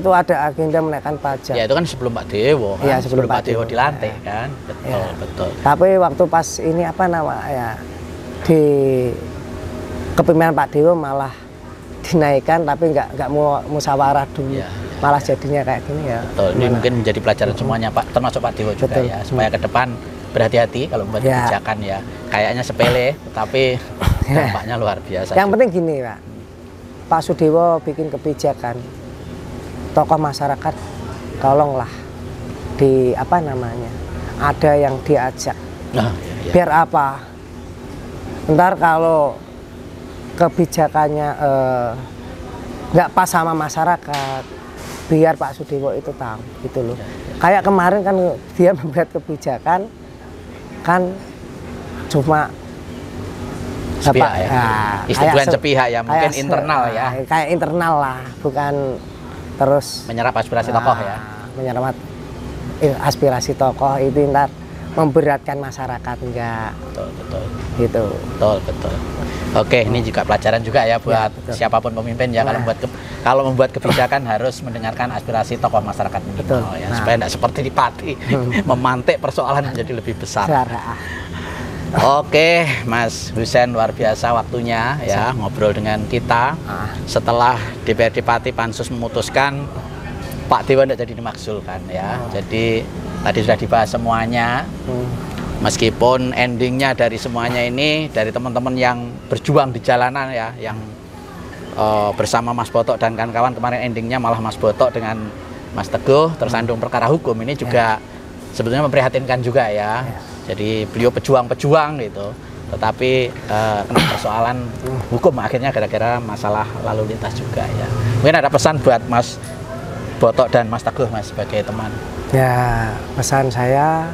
Itu ada agenda menaikkan pajak.
Ya itu kan sebelum Pak Dewo kan.
Ya, sebelum
Pak Dewo dilantik
ya.
kan. Betul, betul.
Tapi waktu pas ini apa namanya di kepemimpinan Pak Dewo malah dinaikkan tapi nggak mau musyawarah dulu. Ya. Malah jadinya kayak gini ya.
Betul. Ini mungkin menjadi pelajaran semuanya Pak, termasuk Pak Dewo juga ya, supaya ke depan berhati-hati kalau membuat kebijakan ya. Kayaknya sepele, tapi dampaknya luar biasa.
Yang penting gini Pak, Pak Sudewo bikin kebijakan, tokoh masyarakat tolonglah di apa namanya, ada yang diajak. Biar apa? Ntar kalau kebijakannya nggak pas sama masyarakat, biar Pak Sudewo itu tahu gitu loh. Kayak kemarin kan dia membuat kebijakan kan cuma
sepihak ya. Istilah sepihak ya, mungkin internal ya.
Kayak internal lah, bukan terus
menyerap aspirasi tokoh ya.
Menyerap aspirasi tokoh itu ntar memberatkan masyarakat enggak.
Betul.
Gitu.
Betul. Oke, ini juga pelajaran juga ya buat siapapun pemimpin ya, kalau membuat kebijakan harus mendengarkan aspirasi tokoh masyarakat minimal ya, supaya tidak seperti di Pati memantik persoalan menjadi lebih besar. Oke, Mas Husein, luar biasa waktunya ya ngobrol dengan kita. Setelah DPRD Pati Pansus memutuskan Pak Dewo tidak jadi dimakzulkan ya. Jadi tadi sudah dibahas semuanya. Meskipun endingnya dari semuanya ini dari teman-teman yang berjuang di jalanan ya, yang bersama Mas Botok dan kawan-kawan, kemarin endingnya malah Mas Botok dengan Mas Teguh tersandung perkara hukum, ini juga sebetulnya memprihatinkan juga ya. Jadi beliau pejuang-pejuang gitu, tetapi kena persoalan hukum akhirnya gara-gara masalah lalu lintas juga ya. Mungkin ada pesan buat Mas Botok dan Mas Teguh, Mas, sebagai teman.
Ya, pesan saya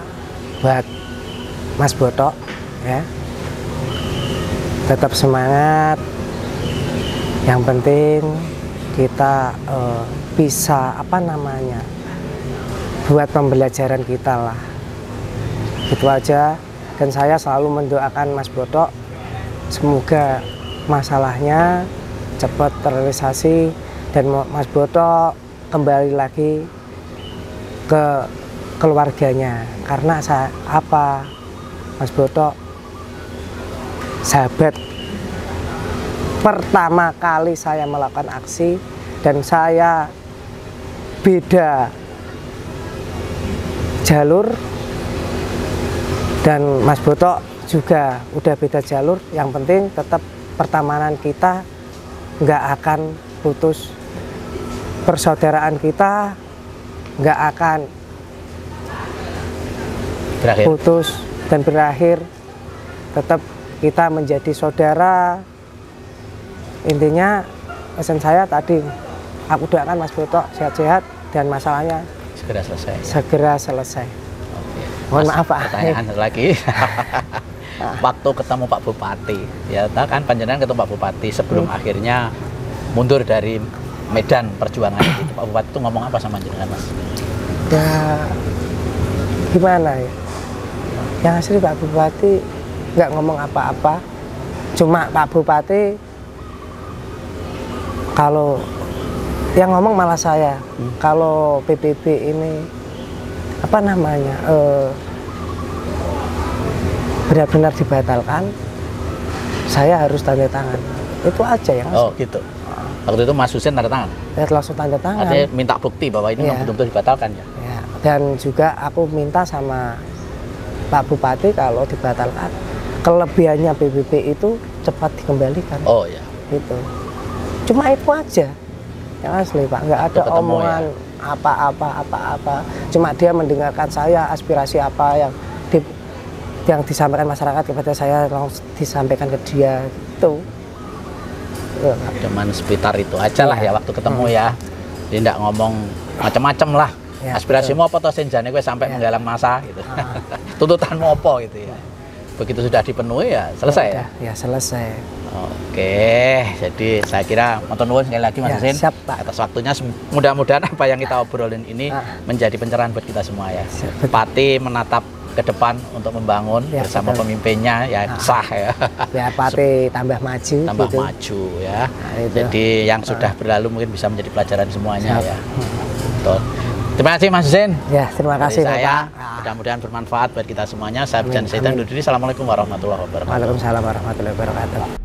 buat Mas Botok ya, tetap semangat. Yang penting kita bisa apa namanya, buat pembelajaran kita lah. Gitu aja. Dan saya selalu mendoakan Mas Botok semoga masalahnya cepat terrealisasi dan Mas Botok kembali lagi ke keluarganya. Karena Mas Botok sahabat pertama kali saya melakukan aksi, dan saya beda jalur dan Mas Botok juga udah beda jalur. Yang penting tetap pertemanan kita nggak akan putus, persaudaraan kita nggak akan putus dan berakhir. Tetap kita menjadi saudara. Intinya pesan saya tadi, aku doakan Mas Botok sehat-sehat dan masalahnya segera selesai.
Oke.
Mohon maaf Pak.
Pertanyaan lagi. Waktu ketemu Pak Bupati, ya kan panjenengan ketemu Pak Bupati sebelum akhirnya mundur dari medan perjuangan itu, Pak Bupati itu ngomong apa sama jenengan, Mas?
Ya gimana ya? Yang asli Pak Bupati nggak ngomong apa-apa, cuma Pak Bupati kalau yang ngomong malah saya. Kalau PBB ini apa namanya benar-benar dibatalkan, saya harus tanda tangan. Itu aja yang
Oh gitu. Waktu itu Mas Husein tanda tangan?
Saya langsung tanda tangan.
Artinya minta bukti bahwa ini betul-betul dibatalkan ya?
Ya. Dan juga aku minta sama Pak Bupati kalau dibatalkan, kelebihannya PBB itu cepat dikembalikan.
Oh ya.
Gitu. Cuma itu aja yang asli Pak, nggak ada omongan apa-apa. Cuma dia mendengarkan saya aspirasi apa yang yang disampaikan masyarakat kepada saya langsung disampaikan ke dia gitu.
Cuman sekitar itu aja lah ya waktu ketemu ya. Dia tidak ngomong macam-macam lah.
Ya,
aspirasimu apa toh senjane gue sampai menggalang masa gitu. Tuntutanmu apa gitu ya. Begitu sudah dipenuhi ya selesai ya.
Ya selesai.
Oke, jadi saya kira matur nuwun sekali lagi Mas Husin
siap, Pak.
atas waktunya. Mudah-mudahan apa yang kita obrolin ini menjadi pencerahan buat kita semua ya. Pati menatap ke depan untuk membangun bersama pemimpinnya ya sah ya.
Biar Pati tambah maju. Gitu.
Maju ya. Jadi yang sudah berlalu mungkin bisa menjadi pelajaran semuanya ya. Betul. Terima kasih Mas Husin.
Ya, terima kasih
saya.
Bapak.
Mudah-mudahan bermanfaat buat kita semuanya. Saya Bijan Saitan undur diri. Assalamualaikum warahmatullahi wabarakatuh.
Waalaikumsalam warahmatullahi wabarakatuh.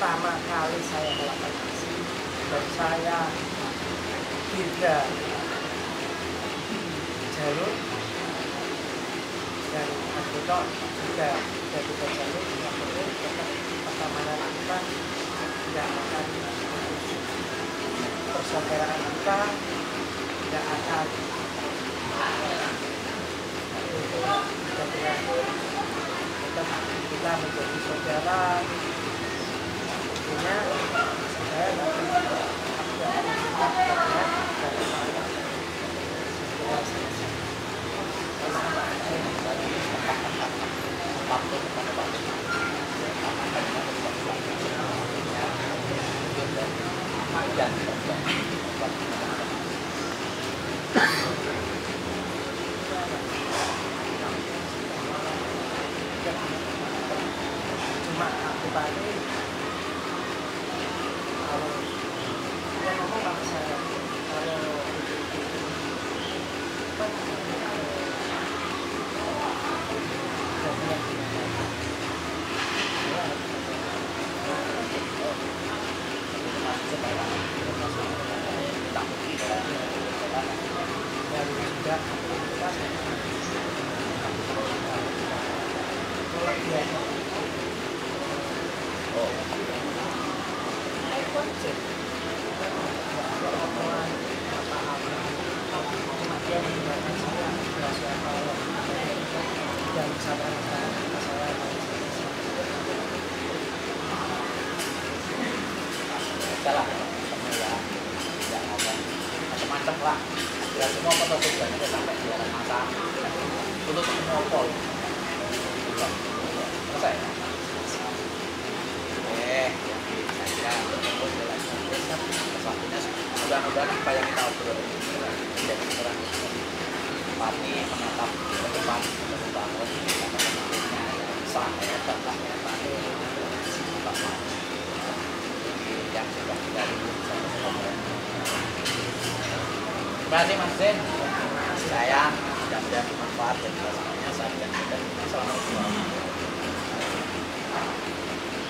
pertama kali saya melakukan aksi dan saya tidak jalur dan anggota juga tidak jalur yang penting tetap pertemanan kita tidak akan persaudaraan kita tidak akan kita berakhir tetap kita menjadi saudara artinya saya nanti cuma aku tadi kalau dia ngomong sama saya kalau
salah semua tidak ada macam-macam lah ya semua foto tujuannya sampai di dalam mata untuk semua pol selesai saya satunya mudah-mudahan apa yang kita obrolin menjadi orang pati menatap ke depan membangun sah dan yang sudah kita terima kasih Mas Zen saya mudah-mudahan bermanfaat dan rasanya saya dan kita selamat